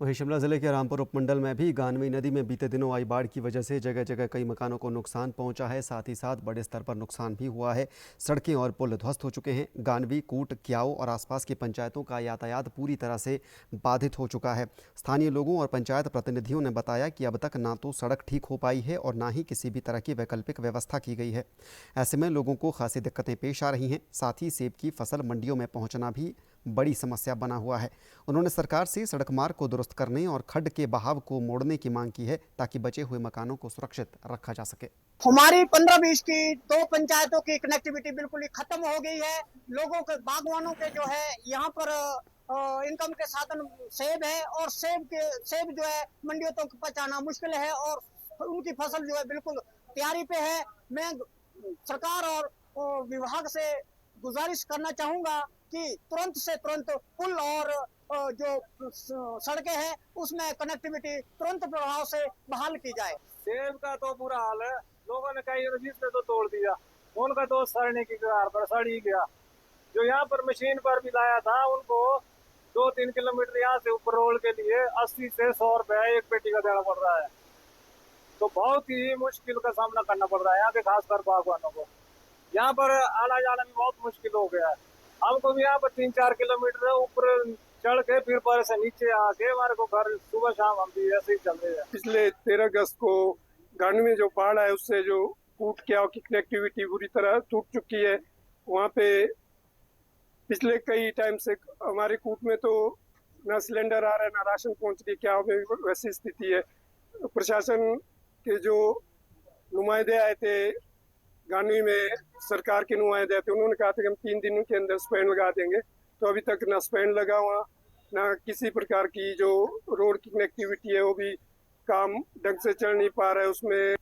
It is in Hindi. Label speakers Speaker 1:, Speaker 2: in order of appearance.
Speaker 1: वहीं शिमला जिले के रामपुर उपमंडल में भी गानवी नदी में बीते दिनों आई बाढ़ की वजह से जगह जगह कई मकानों को नुकसान पहुंचा है। साथ ही साथ बड़े स्तर पर नुकसान भी हुआ है। सड़कें और पुल ध्वस्त हो चुके हैं। गानवी, कूट, क्याओ और आसपास की पंचायतों का यातायात पूरी तरह से बाधित हो चुका है। स्थानीय लोगों और पंचायत प्रतिनिधियों ने बताया कि अब तक ना तो सड़क ठीक हो पाई है और ना ही किसी भी तरह की वैकल्पिक व्यवस्था की गई है। ऐसे में लोगों को खासी दिक्कतें पेश आ रही हैं। साथ ही सेब की फसल मंडियों में पहुंचना भी बड़ी समस्या बना हुआ है। उन्होंने सरकार से सड़क मार्ग को दुरुस्त करने और खड्ड के बहाव को मोड़ने की मांग की है ताकि बचे हुए मकानों को सुरक्षित रखा जा सके।
Speaker 2: हमारी 15-20 की दो पंचायतों की कनेक्टिविटी बिल्कुल ही खत्म हो गई है। लोगों के, बागवानों के जो है यहाँ पर इनकम के साधन सेब है और सेब जो है मंडियों तक पहुंचाना मुश्किल है और उनकी फसल जो है बिल्कुल तैयारी पे है। मैं सरकार और विभाग से गुजारिश करना चाहूंगा कि तुरंत से तुरंत पुल और जो सड़कें हैं उसमें कनेक्टिविटी तुरंत प्रभाव से बहाल की जाए।
Speaker 3: सेब का तो बुरा हाल है। लोगों ने कई ने तो तोड़ दिया, उनका तो सड़ने की कगार पर सड़ ही गया। जो यहाँ पर मशीन पर भी लाया था उनको 2-3 किलोमीटर यहाँ से ऊपर रोड के लिए 80 से 100 रुपए एक पेटी का देना पड़ रहा है। तो बहुत ही मुश्किल का सामना करना पड़ रहा है यहाँ के खासकर बागवानों को। यहाँ पर आना जाना भी बहुत मुश्किल हो गया है। हमको भी यहाँ पर 3-4 किलोमीटर ऊपर चढ़ के फिर पर से नीचे आके हमारे को घर सुबह शाम हम भी ऐसे ही चल रहे हैं।
Speaker 4: पिछले 13 अगस्त को गांव में जो बाढ़ है उससे जो कूट क्याओ की कनेक्टिविटी बुरी तरह टूट चुकी है। वहाँ पे पिछले कई टाइम से हमारे कूट में तो ना सिलेंडर आ रहा है ना राशन पहुँच रही। क्याओ में वैसी स्थिति है। प्रशासन के जो नुमाइंदे आए थे गानवी में, सरकार के नुमाइंदे थे, उन्होंने कहा था कि हम 3 दिनों के अंदर स्पैन लगा देंगे। तो अभी तक ना स्पैन लगा हुआ, ना किसी प्रकार की जो रोड की कनेक्टिविटी है वो भी काम ढंग से चल नहीं पा रहा है। उसमें